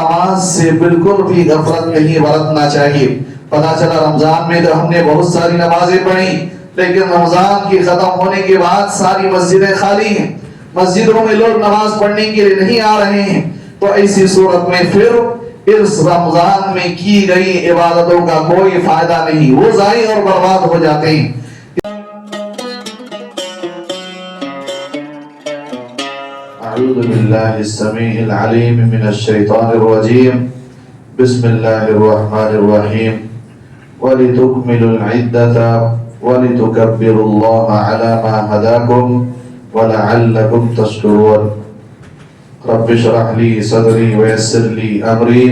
نماز سے بالکل بھی غفلت نہیں برتنا چاہیے۔ پتہ چلا رمضان میں تو ہم نے بہت ساری نمازیں پڑھی، لیکن رمضان کی ختم ہونے کے بعد ساری مسجدیں خالی ہیں، مسجدوں میں لوگ نماز پڑھنے کے لیے نہیں آ رہے ہیں، تو ایسی صورت میں پھر اس رمضان میں کی گئی عبادتوں کا کوئی فائدہ نہیں، وہ ضائع اور برباد ہو جاتے ہیں۔ اعوذ باللہ السمیع العلیم من الشیطان الرجیم، بسم اللہ الرحمن الرحیم، وَلِتُكْمِلُوا الْعِدَّةَ وَلِتُكَبِّرُوا اللَّهَ عَلَى مَا هَدَاكُمْ وَلَعَلَّكُمْ تَشْكُرُونَ رب اشرح لي صدري ويسر لي أمري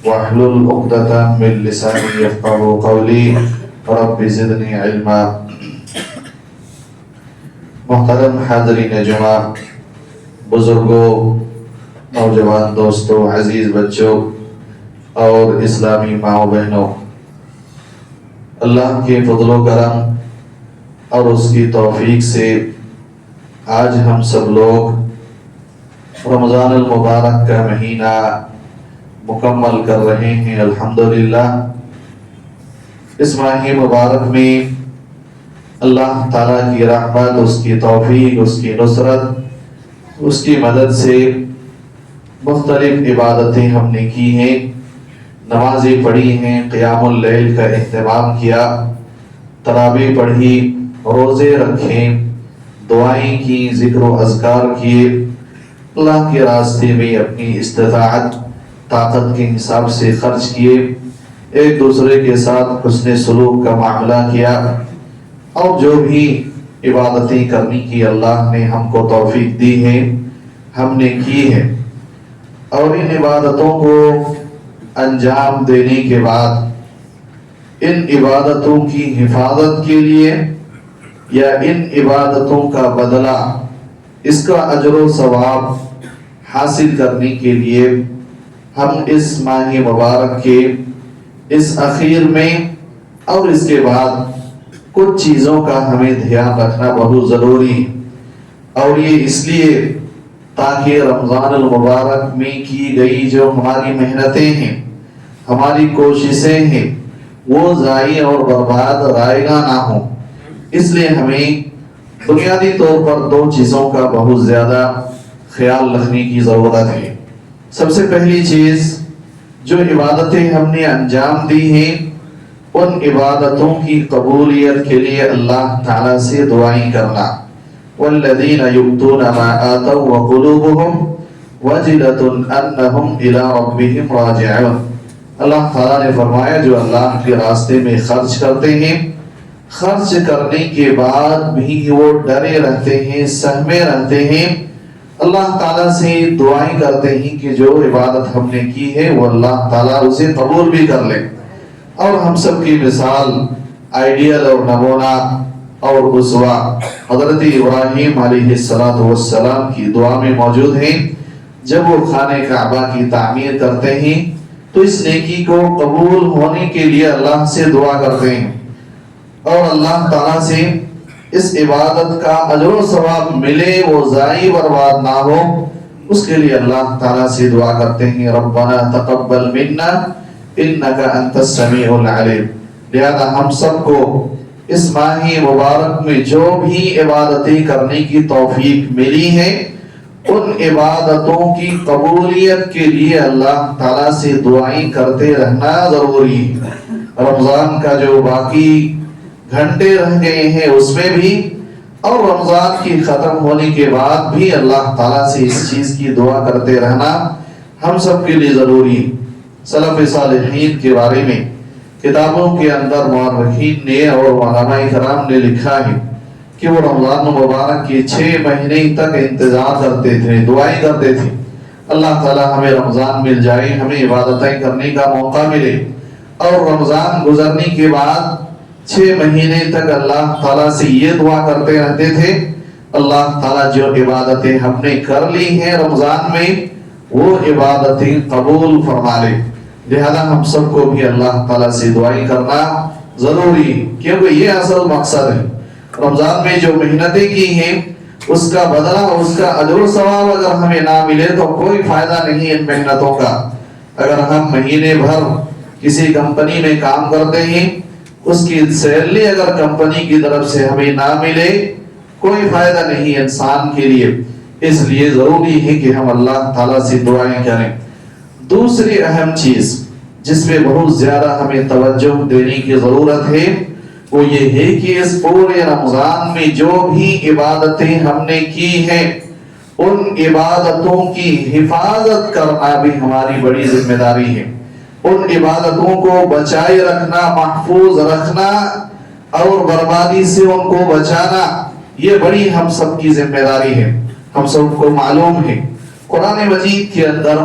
واحلل عقدة من لساني يفقهوا قولي رب زدني علما۔ محترم حاضرین جمعہ، بزرگوں، نوجوان دوستوں، عزیز بچوں اور اسلامی ماؤں بہنوں، اللہ کے فضل و کرم اور اس کی توفیق سے آج ہم سب لوگ رمضان المبارک کا مہینہ مکمل کر رہے ہیں الحمدللہ۔ اس ماہ مبارک میں اللہ تعالیٰ کی رحمت، اس کی توفیق، اس کی نصرت، اس کی مدد سے مختلف عبادتیں ہم نے کی ہیں، نمازیں پڑھی ہیں، قیام اللیل کا اہتمام کیا، تراویح پڑھی، روزے رکھے، دعائیں کی، ذکر و اذکار کیے، اللہ کے راستے میں اپنی استطاعت طاقت کے حساب سے خرچ کیے، ایک دوسرے کے ساتھ حسن سلوک کا معاملہ کیا، اور جو بھی عبادتیں کرنے کی اللہ نے ہم کو توفیق دی ہے ہم نے کی ہے۔ اور ان عبادتوں کو انجام دینے کے بعد ان عبادتوں کی حفاظت کے لیے یا ان عبادتوں کا بدلہ، اس کا اجر و ثواب حاصل کرنے کے لیے ہم اس ماہ مبارک کے اس اخیر میں اور اس کے بعد کچھ چیزوں کا ہمیں دھیان رکھنا بہت ضروری ہے، اور یہ اس لیے تاکہ رمضان المبارک میں کی گئی جو ہماری محنتیں ہیں، ہماری کوششیں ہیں، وہ ضائع اور برباد رائگاں نہ ہوں۔ اس لیے ہمیں بنیادی طور پر دو چیزوں کا بہت زیادہ خیال رکھنے کی ضرورت ہے۔ سب سے پہلی چیز، جو عبادتیں ہم نے انجام دی ہیں، ان عبادتوں کی قبولیت کے لیے اللہ تعالیٰ سے دعائیں کرنا۔ وَالَّذِينَ يُؤْتُونَ مَا آتَوْا وَقُلُوبُهُمْ وَجِلَةٌ أَنَّهُمْ إِلَىٰ رَبِّهِمْ رَاجِعُونَ۔ اللہ تعالیٰ نے فرمایا جو اللہ کے راستے میں خرچ کرتے ہیں، خرچ کرنے کے بعد بھی وہ ڈرے رہتے ہیں، سہمے رہتے ہیں، اللہ تعالیٰ سے دعائیں کرتے ہیں کہ جو عبادت ہم نے کی ہے وہ اللہ تعالیٰ اسے قبول بھی کر لے۔ اور ہم سب کی مثال، آئیڈیل اور نمونہ اور اسوہ حضرت ابراہیم علیہ السلام کی دعا میں موجود ہیں۔ جب وہ خانہ کعبہ کی تعمیر کرتے ہیں تو اس نیکی کو قبول ہونے کے لیے اللہ سے دعا کرتے ہیں، اور اللہ تعالیٰ سے اس عبادت کا اجر و ثواب ملے، وہ ضائع برباد نہ ہو، اس کے لیے اللہ تعالیٰ سے دعا کرتے ہیں ربنا تقبل منا انک انت السمیع العلیم۔ لہذا ہم سب کو اس ماہ مبارک میں جو بھی عبادتیں کرنے کی توفیق ملی ہے، ان عبادتوں کی قبولیت کے لیے اللہ تعالیٰ سے دعائیں کرتے رہنا ضروری ہے۔ رمضان کا جو باقی گھنٹے رہ گئے ہیں اس میں بھی، اور رمضان کی ختم ہونے کے بعد بھی اللہ تعالیٰ سے اس چیز کی دعا کرتے رہنا ہم سب کے لیے ضروری ہے۔ سلف صالحین کے بارے میں کتابوں کے اندر مورخین نے اور علماء کرام نے لکھا ہے کہ وہ رمضان مبارک کے 6 مہینے تک انتظار کرتے تھے، دعائیں کرتے تھے اللہ تعالیٰ ہمیں رمضان مل جائے، ہمیں عبادتیں کرنے کا موقع ملے، اور رمضان گزرنے کے بعد 6 مہینے تک اللہ تعالیٰ سے یہ دعا کرتے رہتے تھے اللہ تعالیٰ جو عبادتیں ہم نے کر لی ہیں رمضان میں وہ عبادتیں قبول فرما لے۔ لہذا ہم سب کو بھی اللہ تعالیٰ سے دعائیں کرنا ضروری ہے، کیونکہ یہ اصل مقصد ہے۔ رمضان میں جو محنتیں کی ہیں اس کا بدلہ، اس کا اجر و ثواب اگر ہمیں نہ ملے تو کوئی فائدہ نہیں ان محنتوں کا۔ اگر ہم مہینے بھر کسی کمپنی میں کام کرتے ہیں، اس کی سیلری اگر کمپنی کی طرف سے ہمیں نہ ملے، کوئی فائدہ نہیں انسان کے لیے۔ اس لیے ضروری ہے کہ ہم اللہ تعالیٰ سے دعائیں کریں۔ دوسری اہم چیز جس پہ بہت زیادہ ہمیں توجہ دینے کی ضرورت ہے وہ یہ ہے کہ اس پورے رمضان میں جو بھی عبادتیں ہم نے کی ہیں، ان عبادتوں کی حفاظت کرنا بھی ہماری بڑی ذمہ داری ہے۔ ان عبادتوں کو بچائے رکھنا، محفوظ رکھنا اور بربادی سے ان کو بچانا، یہ بڑی ہم سب کی ذمہ داری ہے۔ ہم سب کو معلوم ہے قرآن مجید کے اندر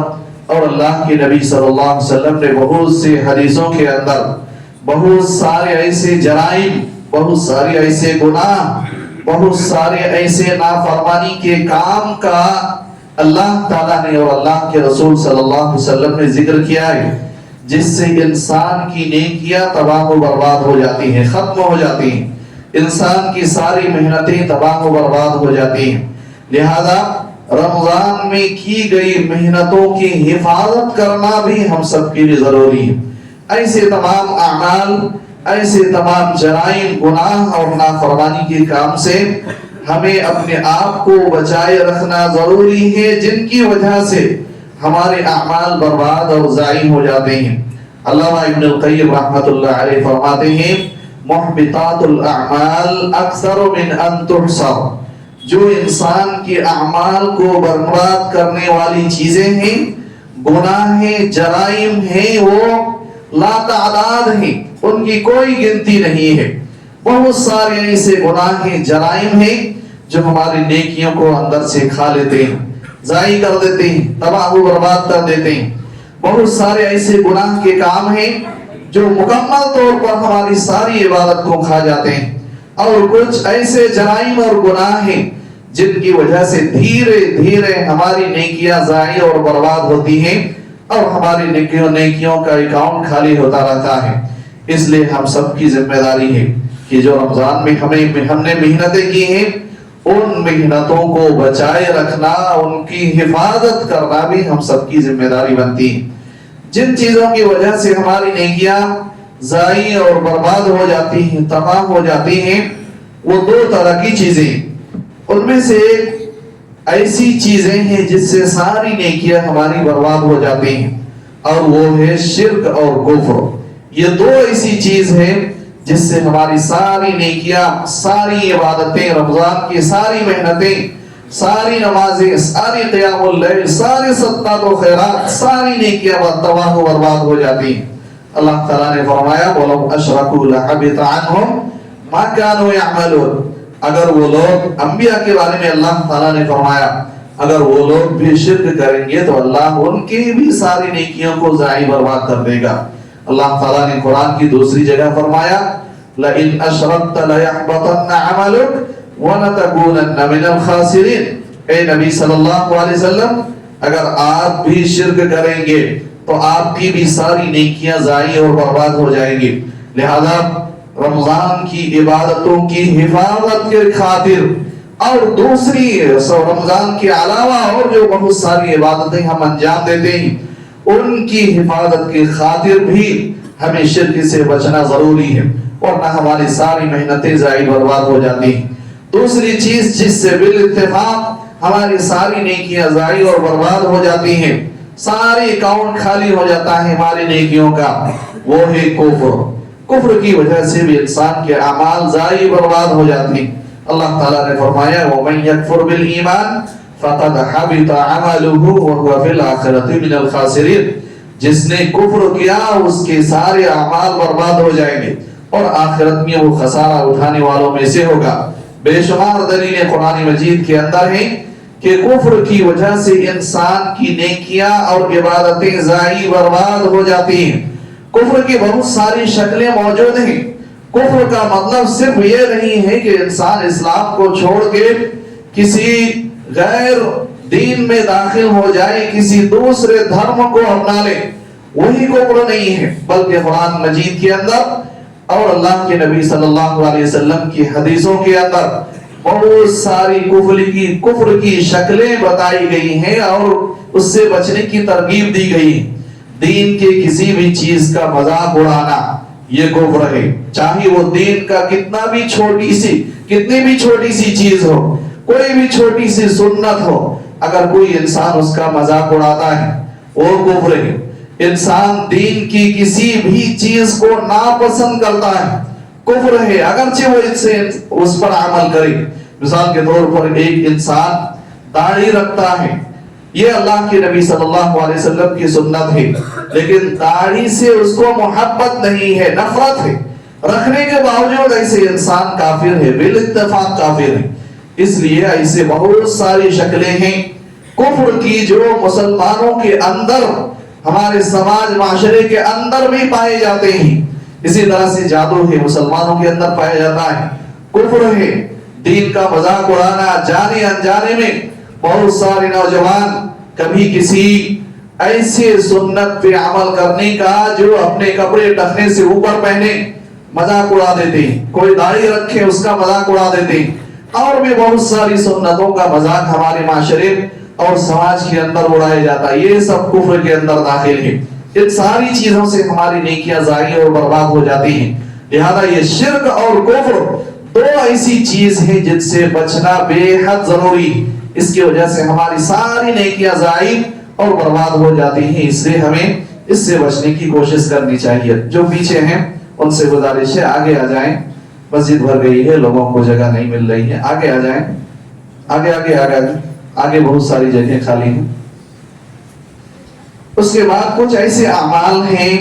اور اللہ کے نبی صلی اللہ علیہ وسلم نے بہت سے حدیثوں کے اندر بہت سارے ایسے جرائم، بہت سارے ایسے گناہ، بہت سارے ایسے نافرمانی کے کام کا اللہ تعالیٰ نے اور اللہ کے رسول صلی اللہ علیہ وسلم نے ذکر کیا ہے، جس سے انسان کی نیکیاں تباہ و برباد ہو جاتی ہیں، ختم ہو جاتی ہیں، انسان کی ساری محنتیں تباہ و برباد ہو جاتی ہیں۔ لہذا رمضان میں کی گئی محنتوں کی حفاظت کرنا بھی ہم سب کے لیے ضروری ہے۔ ایسے تمام اعمال، ایسے تمام جرائم، گناہ اور نافرمانی کے کام سے ہمیں اپنے آپ کو بچائے رکھنا ضروری ہے، جن کی وجہ سے ہمارے اعمال برباد اور ضائع ہو جاتے ہیں۔ علامہ ابن القیم رحمۃ اللہ علیہ فرماتے ہیں محبطات الاعمال اکثر من ان تحصر، جو انسان کے اعمال کو برباد کرنے والی چیزیں ہیں، گناہ ہیں، جرائم ہیں، وہ لا تعداد ہیں، ان کی کوئی گنتی نہیں ہے۔ بہت سارے ایسے گناہ ہیں، جرائم ہیں جو ہماری نیکیوں کو اندر سے کھا لیتے ہیں، ضائع کر دیتے ہیں، تباہ و برباد کر دیتے ہیں۔ بہت سارے ایسے گناہ کے کام ہیں جو مکمل طور پر ہماری ساری عبادت کو کھا جاتے ہیں، اور کچھ ایسے جرائم اور گناہ ہیں جن کی وجہ سے دھیرے دھیرے ہماری نیکیاں ضائع اور برباد ہوتی ہیں اور ہماری نیکیوں کا اکاؤنٹ خالی ہوتا رہتا ہے۔ اس لیے ہم سب کی ذمہ داری ہے کہ جو رمضان میں ہم نے محنتیں کی ہیں، ان محنتوں کو بچائے رکھنا، ان کی حفاظت کرنا بھی ہم سب کی ذمہ داری بنتی ہے۔ جن چیزوں کی وجہ سے ہماری نیکیاں ضائع اور برباد ہو جاتی ہیں، تباہ ہو جاتی ہیں، وہ دو طرح کی چیزیں، ان میں سے ایک ایسی چیزیں ہیں جس سے ساری نیکیاں ہماری برباد ہو جاتی ہیں، اور وہ ہے شرک اور کفر۔ یہ دو ایسی چیز ہیں جس سے ہماری ساری نیکیاں، ساری عبادتیں، رمضان کی ساری محنتیں، ساری نمازیں، ساری قیام اللیل، ساری صدقات و خیرات، ساری نیکیاں تباہ و برباد ہو جاتی ہیں۔ اللہ تعالیٰ نے فرمایا وَلَوْ أَشْرَكُوا لَحَبِطَ عَنْهُمْ مَا كَانُوا يَعْمَلُونَ۔ اگر وہ لوگ، انبیاء کے بارے میں اللہ تعالیٰ نے فرمایا اگر وہ لوگ بھی شرک کریں گے تو اللہ ان کی بھی ساری نیکیوں کو ضائع برباد کر دے گا۔ اللہ تعالیٰ نے قرآن کی دوسری جگہ فرمایا لَإِنْ أَشْرَكْتَ لَيَحْبَطَنَّ عَمَلُكَ وَلَتَكُونَنَّ مِنَ الْخَاسِرِينَ۔ اے نبی صلی اللہ علیہ وسلم، اگر آپ بھی شرک کریں گے تو آپ کی بھی ساری نیکیاں ضائع اور برباد ہو جائیں گی۔ لہذا رمضان کی عبادتوں کی حفاظت کے خاطر اور دوسری رمضان کے علاوہ اور جو بہت ساری عبادتیں ہم انجام دیتے ہیں، ان کی حفاظت کی خاطر بھی ہمیں شرک سے بچنا ضروری ہے، ورنہ ہماری ساری محنتیں ضائع برباد ہو جاتی ہیں۔ دوسری چیز جس سے بالاتفاق ہماری ساری نیکیاں ضائع اور برباد ہو جاتی ہیں، سارے اکاؤنٹ خالی ہو جاتا ہے ہماری نیکیوں کا، وہ ہے کفر۔ کفر کی وجہ سے بھی انسان کے اعمال ضائع برباد ہو جاتی ہیں۔ اللہ تعالیٰ نے فرمایا وَمَن يَكْفُرْ بِالْإِيمَانِ فَقَدْ حَبِطَ عَمَلُهُ وَهُوَ فِي الْآخِرَةِ مِنَ الْخَاسِرِينَ۔ جس نے کفر کیا اس کے سارے اعمال برباد ہو جائیں گے اور آخرت میں وہ خسارہ اٹھانے والوں میں سے ہوگا۔ بے شمار دلیلیں قرآن مجید کے اندر ہیں کہ کفر کی وجہ سے انسان کی نیکیاں اور عبادتیں ضائع برباد ہو جاتی ہیں۔ کفر کی بہت ساری شکلیں موجود ہیں۔ کفر کا مطلب صرف یہ نہیں ہے کہ انسان اسلام کو چھوڑ کے کسی غیر دین میں داخل ہو جائے، کسی دوسرے دھرم کو اپنا لے، وہی کفر نہیں ہے، بلکہ قرآن مجید کے اندر اور اللہ کے نبی صلی اللہ علیہ وسلم کی حدیثوں کے اندر بہت ساری کفر کی شکلیں بتائی گئی ہیں اور اس سے بچنے کی ترغیب دی گئی ہے۔ دین کے کسی بھی چیز کا مذاق اڑانا یہ کفر ہے، چاہے وہ دین کا کتنی بھی چھوٹی سی چیز ہو، کوئی بھی چھوٹی سی سنت ہو، اگر کوئی انسان اس کا مذاق اڑاتا ہے وہ کفر ہے۔ انسان دین کی کسی بھی چیز کو ناپسند کرتا ہے، کفر ہے، اگرچہ وہ اس پر عمل کرے۔ مثال کے طور پر ایک انسان داڑھی رکھتا ہے، یہ اللہ کے نبی صلی اللہ علیہ وسلم کی سنت ہے، لیکن داڑھی سے اس کو محبت نہیں ہے، نفرت ہے، رکھنے کے باوجود ایسے انسان کافر ہے، بالاتفاق کافر ہے۔ اس لیے ایسے بہت ساری شکلیں ہیں کفر کی جو مسلمانوں کے اندر، ہمارے سماج معاشرے کے اندر بھی پائے جاتے ہیں۔ اسی طرح سے جادو ہے، مسلمانوں کے اندر پایا جاتا ہے، کفر ہے۔ دین کا مذاق اڑانا جانے انجانے میں، بہت سارے نوجوان کبھی کسی ایسے سنت پہ عمل کرنے کا جو اپنے کپڑے ٹخنے سے اوپر پہنے مذاق اڑا دیتے ہیں، کوئی داڑھی رکھے اس کا مذاق اڑا دیتے ہیں، اور بھی بہت ساری سنتوں کا مذاق ہمارے معاشرے اور سماج کے اندر اڑایا جاتا ہے۔ یہ سب کفر کے اندر داخل ہے۔ ان ساری چیزوں سے ہماری نیکیاں ضائع اور برباد ہو جاتی ہیں۔ لہذا یہ شرک اور کفر دو ایسی چیز ہیں جن سے بچنا بے حد ضروری ہے۔ اس کی وجہ سے ہماری ساری نیکیاں ضائع اور برباد ہو جاتی ہیں، اس لیے ہمیں اس سے بچنے کی کوشش کرنی چاہیے۔ جو پیچھے ہیں ان سے گزارش ہے آگے آ جائیں، مسجد بھر گئی ہے، لوگوں کو جگہ نہیں مل رہی ہے، آگے آ جائیں، آگے بہت ساری جگہیں خالی ہیں۔ اس کے بعد کچھ ایسے اعمال ہیں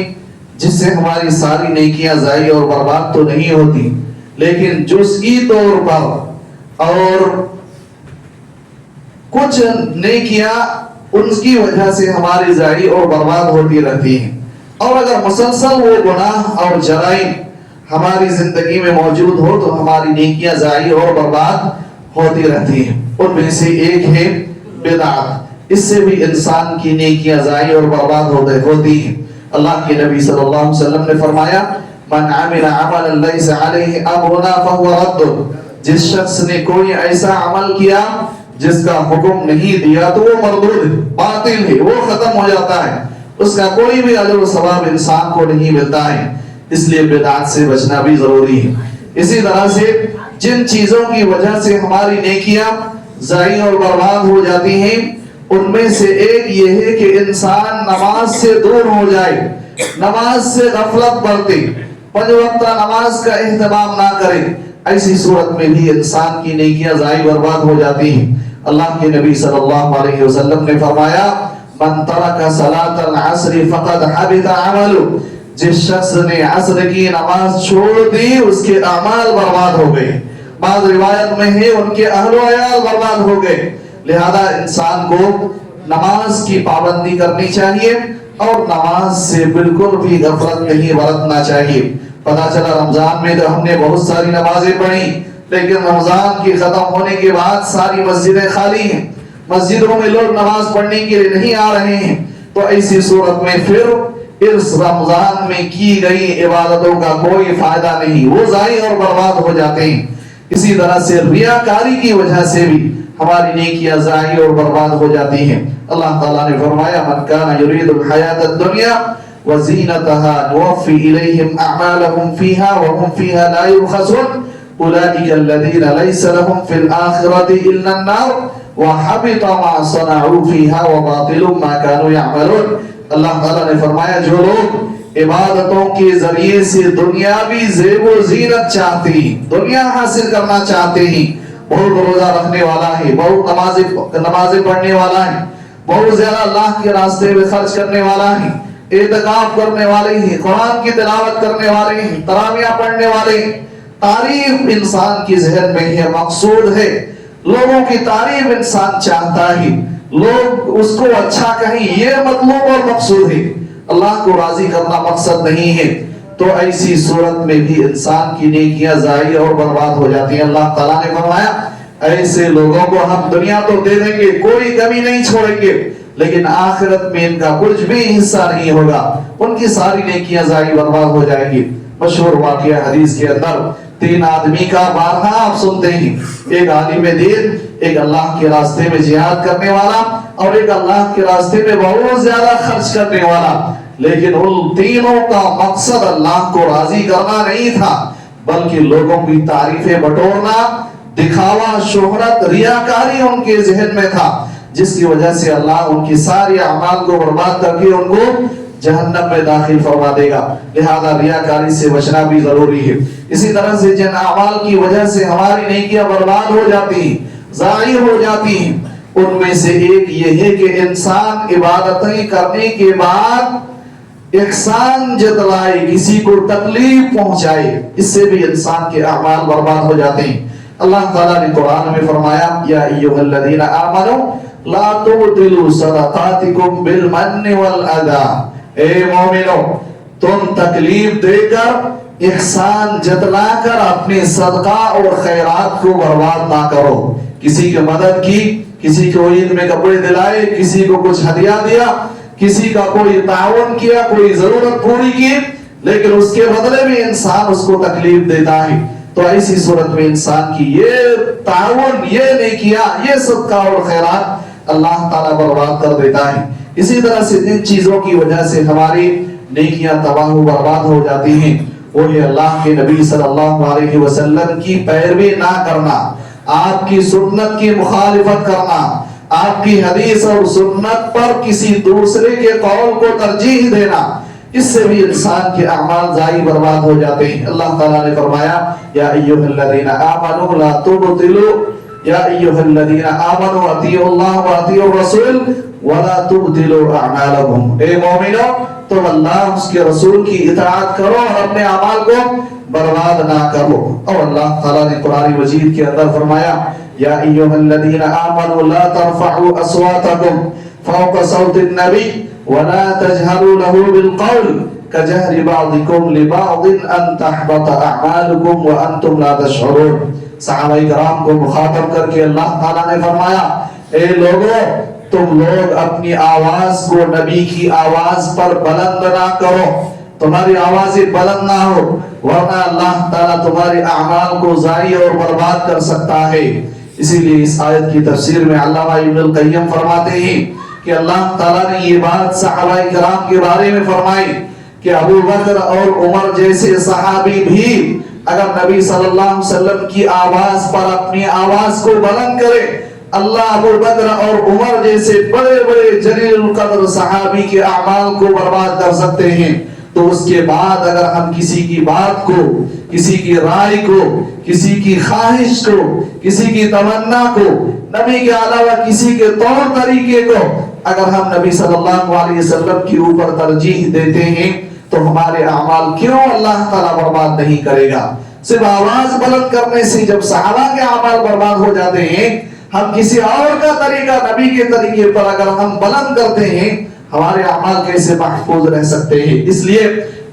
جس سے ہماری ساری نیکیاں ضائع اور برباد تو نہیں ہوتی، لیکن جزئی طور پر اور کچھ نیکیاں ان کی وجہ سے ہماری ضائع اور برباد ہوتی رہتی ہیں، اور اگر مسلسل وہ گناہ اور جرائم ہماری زندگی میں موجود ہو تو ہماری نیکیاں ضائع اور برباد ہوتی رہتی ہیں۔ ان میں سے ایک ہے بدعت، اس سے بھی انسان کی نیکیاں ضائع اور برباد ہوتی ہیں۔ اللہ کے نبی صلی اللہ علیہ وسلم نے فرمایا من عمل عملا لیس علیہ امرنا فهو رد، جس شخص نے کوئی ایسا عمل کیا جس کا حکم نہیں دیا تو وہ مردود ہے، باطل ہے، وہ ختم ہو جاتا ہے، اس کا کوئی بھی اجر و ثواب انسان کو نہیں ملتا ہے۔ اس لیے بدعات سے بچنا بھی ضروری ہے۔ اسی طرح سے جن چیزوں کی وجہ سے ہماری نیکیاں ضائع اور برباد ہو جاتی ہیں ان میں سے ایک یہ ہے کہ انسان نماز سے دور ہو جائے، نماز سے غفلت برتے، 5 وقت نماز کا اہتمام نہ کرے، ایسی صورت میں بھی انسان کی نیکیاں ضائع برباد ہو جاتی ہیں۔ اللہ کے نبی صلی اللہ علیہ وسلم نے فرمایا من ترک صلاۃ العصر فقد حبط عمله، جس شخص نے عصر کی نماز چھوڑ دی اس کے اعمال برباد ہو گئے، بعض روایت میں ہے ان کے اہل و عیال برباد ہو گئے۔ لہذا انسان کو نماز کی پابندی کرنی چاہیے اور نماز سے بالکل بھی غفلت نہیں برتنا چاہیے۔ پتہ چلا رمضان میں تو ہم نے بہت ساری نمازیں پڑھی، لیکن رمضان کی ختم ہونے کے بعد ساری مسجدیں خالی ہیں، مسجدوں میں لوگ نماز پڑھنے کے لیے نہیں آ رہے ہیں، تو ایسی صورت میں پھر اس رمضان میں کی گئی عبادتوں کا کوئی فائدہ نہیں، وہ ضائع اور برباد ہو جاتے ہیں۔ اسی طرح سے ریاکاری کی وجہ سے بھی ہماری نیکیاں ضائع اور برباد ہو جاتی ہیں۔ اللہ تعالیٰ نے فرمایا من کان یرید الحیاۃ الدنیا وزینتها نوفی الیہم اعمالہم فیہا وہم فیہا لا یبخسون اولئک الذین لیس لہم فی الآخرۃ الا النار وحبط ما صنعوا فیہا وباطل ما کانوا یعملون۔ اللہ تعالیٰ نے فرمایا جو لوگ عبادتوں کے ذریعے سے دنیاوی زیب و زینت چاہتے ہیں، دنیا حاصل کرنا چاہتے ہیں، بہت روزہ رکھنے والا ہے، بہت نمازیں پڑھنے والا ہے، بہت زیادہ اللہ کے راستے میں خرچ کرنے والا ہے، اعتکاف کرنے والے ہیں، قرآن کی تلاوت کرنے والے ہیں، تراویح پڑھنے والے ہیں، تعریف انسان کی ذہن میں ہے، مقصود ہے، لوگوں کی تعریف انسان چاہتا ہے، لوگ اس کو اچھا کہیں، یہ مطلوب اور مقصود ہے، اللہ کو راضی کرنا مقصد نہیں ہے، تو ایسی صورت میں بھی انسان کی نیکیاں ضائع اور برباد ہو جاتی ہیں۔ اللہ تعالیٰ نے فرمایا ایسے لوگوں کو ہم دنیا تو دے دیں گے، کوئی کمی نہیں چھوڑیں گے، لیکن آخرت میں ان کا کچھ بھی حصہ نہیں ہوگا، ان کی ساری نیکیاں ضائع برباد ہو جائیں گی۔ مشہور واقعہ حدیث کے اندر 3 آدمی کا بارہا آپ سنتے ہیں، ایک عالم دین، ایک اللہ کے راستے میں جہاد کرنے والا اور ایک اللہ کے راستے میں بہت زیادہ خرچ کرنے والا. لیکن ان تینوں کا مقصد اللہ کو راضی کرنا نہیں تھا، بلکہ لوگوں کی تعریفیں بٹورنا، دکھاوا، شہرت، ریاکاری ان کے ذہن میں تھا، جس کی وجہ سے اللہ ان کی ساری اعمال کو برباد کر کے ان کو جہنم میں داخل فرما دے گا. لہذا ریاکاری سے بچنا بھی ضروری ہے. اسی طرح سے جن اعمال کی وجہ سے ہماری نیکیاں برباد ہو جاتی ہیں، ضائع ہو جاتی ہیں، ان میں سے ایک یہ ہے کہ انسان عبادتیں کرنے کے بعد احسان جتلائے، کسی کو تکلیف پہنچائے، اس سے بھی انسان کے اعمال برباد ہو جاتے ہیں. اللہ تعالیٰ نے قرآن میں فرمایا یا ایھا الذین آمنوا لا تبطلوا صدقاتکم بالمن والاذی، اے مومنو تم تکلیف دے کر، احسان جتلا کر اپنے صدقہ اور خیرات کو برباد نہ کرو. کسی کی مدد کی، کسی کو عید میں کپڑے دلائے، کسی کو کچھ ہدیہ دیا، کسی کا کوئی تعاون کیا، کوئی ضرورت پوری کی، لیکن اس کے بدلے میں انسان اس کو تکلیف دیتا ہے، تو ایسی صورت میں انسان کی یہ تعاون، یہ نیکیاں، یہ صدقہ اور خیرات اللہ تعالیٰ برباد کر دیتا ہے. اسی طرح سے جن چیزوں کی وجہ سے ہماری نیکیاں تباہ و برباد ہو جاتی ہیں، وہ ہے اللہ کے نبی صلی اللہ علیہ وسلم کی پیروی نہ کرنا، آپ کی سنت کی مخالفت کرنا، آپ کی حدیث اور سنت پر کسی دوسرے کے قول کو ترجیح دینا، اس سے بھی انسان کے اعمال ضائع برباد ہو جاتے ہیں. اللہ تعالیٰ نے فرمایا یا ایھا الذین آمنوا لا تبطلوا، یا ایھا الذین آمنوا اطیعوا اللہ واطیعوا الرسول ولا تبطلوا اعمالکم، اے مومنو تم اللہ اس کے رسول کی اطاعت کرو اور اپنے اعمال کو برباد نہ کرو. اور اللہ تعالیٰ نے قرآن مجید کے اندر فرمایا یا ایھا الذین آمنوا لا ترفعوا اصواتکم فوق صوت النبی ولا تجهروا له بالقول كجهر بعضكم لبعض ان تحبط اعمالكم وانتم لا تشعرون. صحابہ کرام کو مخاطب کر کے اللہ تعالیٰ نے فرمایا اے لوگو تم لوگ اپنی آواز کو نبی کی آواز پر بلند نہ کرو، تمہاری آوازیں بلند نہ ہو، ورنہ اللہ تعالیٰ تمہارے اعمال کو ضائع اور برباد کر سکتا ہے. اسی لیے اس آیت کی تفسیر میں علامہ ابن القیم فرماتے ہیں کہ اللہ تعالیٰ نے یہ بات صحابہ کرام کے بارے میں فرمائی کہ ابو بکر اور عمر جیسے صحابی بھی اگر نبی صلی اللہ علیہ وسلم کی آواز پر اپنی آواز کو بلند کرے، اللہ ابو بکر اور عمر جیسے بڑے بڑے جلیل القدر صحابی کے اعمال کو برباد کر سکتے ہیں. تو اس کے بعد اگر ہم کسی کی بات کو، کسی کی رائے کو، کسی کی خواہش کو، کسی کی تمنا کو، نبی کے علاوہ کسی کے طور طریقے کو اگر ہم نبی صلی اللہ علیہ وسلم کے اوپر ترجیح دیتے ہیں تو ہمارے اعمال کیوں اللہ تعالیٰ برباد نہیں کرے گا؟ صرف آواز بلند کرنے سے جب صحابہ کے اعمال برباد ہو جاتے ہیں، ہم کسی اور کا طریقہ نبی کے طریقے پر اگر ہم بلند کرتے ہیں، ہمارے اعمال کیسے محفوظ رہ سکتے ہیں؟ اس لیے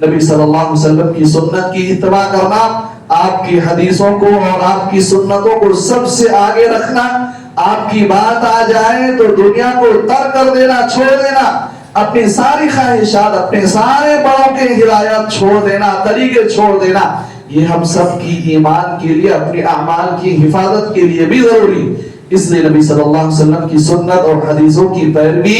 نبی صلی اللہ علیہ وسلم کی سنت کی اتباع کرنا، آپ کی حدیثوں کو اور آپ کی سنتوں کو سب سے آگے رکھنا، آپ کی بات آ جائے تو دنیا کو ترک کر دینا، چھوڑ دینا، اپنی ساری خواہشات، اپنے سارے بڑوں کے ہدایات چھوڑ دینا، طریقے چھوڑ دینا، یہ ہم سب کی ایمان کے لیے، اپنے اعمال کی حفاظت کے لیے بھی ضروری. اس لیے نبی صلی اللہ علیہ وسلم کی سنت اور حدیثوں کی پیروی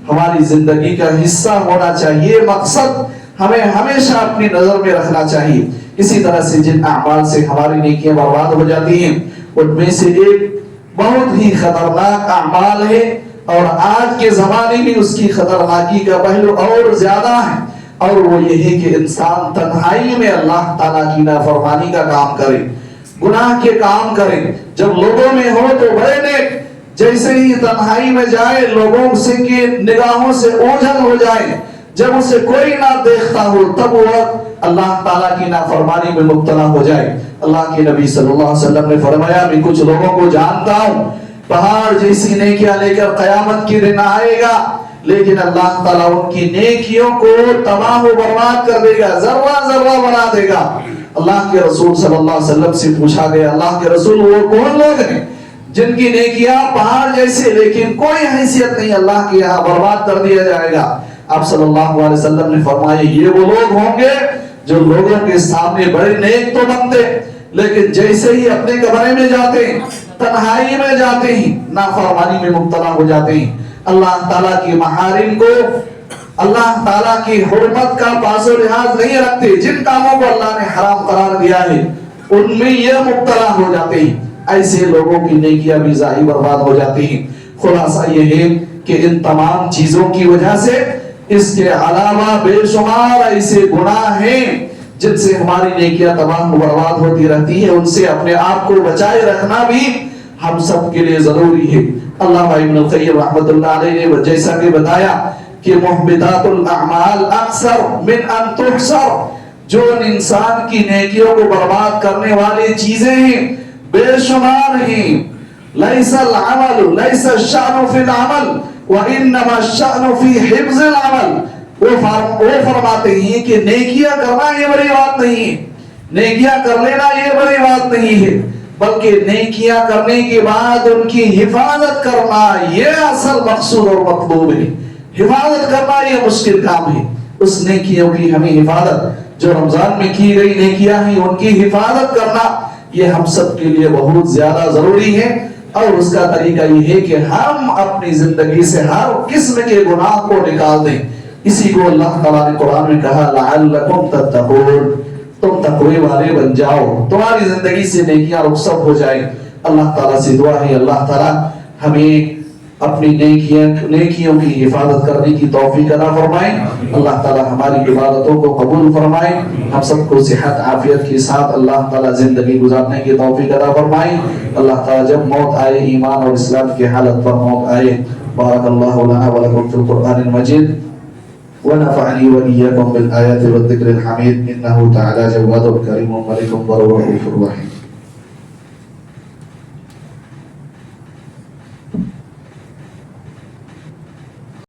ہماری زندگی کا حصہ ہونا چاہیے، مقصد ہمیں ہمیشہ اپنی نظر میں رکھنا چاہیے. اسی طرح سے جن اعمال سے ہماری نیکیاں برباد ہو جاتی ہیں، ان میں سے ایک بہت ہی خطرناک اعمال ہے، اور آج کے زمانے میں اس کی خطرناکی کا پہلو اور زیادہ ہے، اور وہ یہ ہے کہ انسان تنہائی میں اللہ تعالیٰ کی نافرمانی کا کام کرے، گناہ کے کام کرے. جب لوگوں میں ہو تو بڑے نیک، جیسے ہی تنہائی میں جائے لوگوں سے کی نگاہوں سے اوجھل ہو جائے، جب اسے کوئی نہ دیکھتا ہو تب وہ اللہ تعالیٰ کی نافرمانی میں مبتلا ہو جائے. اللہ کے نبی صلی اللہ علیہ وسلم نے فرمایا میں کچھ لوگوں کو جانتا ہوں، پہاڑ جیسی نیکیاں لے کر قیامت کے دن آئے گا، لیکن اللہ تعالیٰ ان کی نیکیوں کو تباہ و برباد کر دے گا، ذرہ ذرہ بنا دے گا. اللہ کے رسول صلی اللہ علیہ وسلم سے پوچھا گیا اللہ کے رسول وہ کون لوگ ہیں جن کی نیکیاں پہاڑ جیسے لیکن کوئی حیثیت نہیں، اللہ کے یہاں برباد کر دیا جائے گا؟ آپ صلی اللہ علیہ وسلم نے فرمایا یہ وہ لوگ ہوں گے جو لوگوں کے سامنے بڑے نیک تو بنتے، لیکن جیسے ہی اپنے کمرے میں جاتے ہیں، تنہائی میں جاتے ہیں، نافرمانی میں مبتلا ہو جاتے ہیں. اللہ تعالیٰ کی محارم کو، اللہ تعالیٰ کی حرمت کا پاس و لحاظ نہیں رکھتے، جن کاموں کو اللہ نے حرام قرار دیا ہے ان میں یہ مبتلا ہو جاتے ہیں، ایسے لوگوں کی نیکیاں بھی ضائع برباد ہو جاتی ہیں۔ خلاصہ یہ ہے کہ ان تمام چیزوں کی وجہ سے، اس کے علاوہ بے شمار ایسے گناہ ہیں جن سے ہماری نیکیاں تمام برباد ہوتی رہتی ہے، ان سے اپنے آپ کو بچائے رکھنا بھی ہم سب کے لیے ضروری ہے۔ علامہ ابن القیم رحمۃ اللہ علیہ نے جیسا کہ بتایا کہ محبطات الاعمال اکثر من ان تحصر، جو انسان کی نیکیوں کو برباد کرنے والی چیزیں ہیں بے شمار ہیں۔ لیس العمل لیس الشأن فی العمل وانما الشأن فی حفظ العمل، وہ فرماتے ہیں کہ نیکیاں کرنا یہ بڑی بات نہیں ہے، نیکیاں کر لینا یہ بڑی بات نہیں ہے، بلکہ نیکیاں کرنے کے بعد ان کی حفاظت کرنا یہ اصل مقصود اور مطلوب ہے۔ حفاظت کرنا یہ مشکل کام ہے، اس نیکیوں کی ہمیں حفاظت، جو رمضان میں کی گئی نیکیاں ہیں ان کی حفاظت کرنا یہ ہم سب کے لیے بہت زیادہ ضروری ہے۔ اور اس کا طریقہ یہ ہے کہ ہم اپنی زندگی سے ہر قسم کے گناہ کو نکال دیں۔ اسی کو اللہ تعالیٰ نے قرآن میں کہا لعلکم تتقون، تم تقوی والے بن جاؤ، تمہاری زندگی سے نیکیاں رخصت ہو جائیں۔ اللہ تعالیٰ سے دعا ہے اللہ تعالیٰ ہمیں اپنی نیکیوں کی حفاظت کرنے کی توفیق عطا فرمائے، اللہ تعالیٰ ہماری عبادتوں کو قبول فرمائے، ہم سب کو صحت عافیت کے ساتھ اللہ تعالیٰ زندگی گزارنے کی توفیق عطا فرمائے۔ اللہ تعالیٰ جب موت آئے ایمان اور اسلام کی حالت پر موت آئے۔ بارک اللہ لنا ولکم فی القرآن المجید ونفعني وإياكم بالآيات والذكر الحميد إنه تعالى جواد كريم ملك بر رؤوف رحيم۔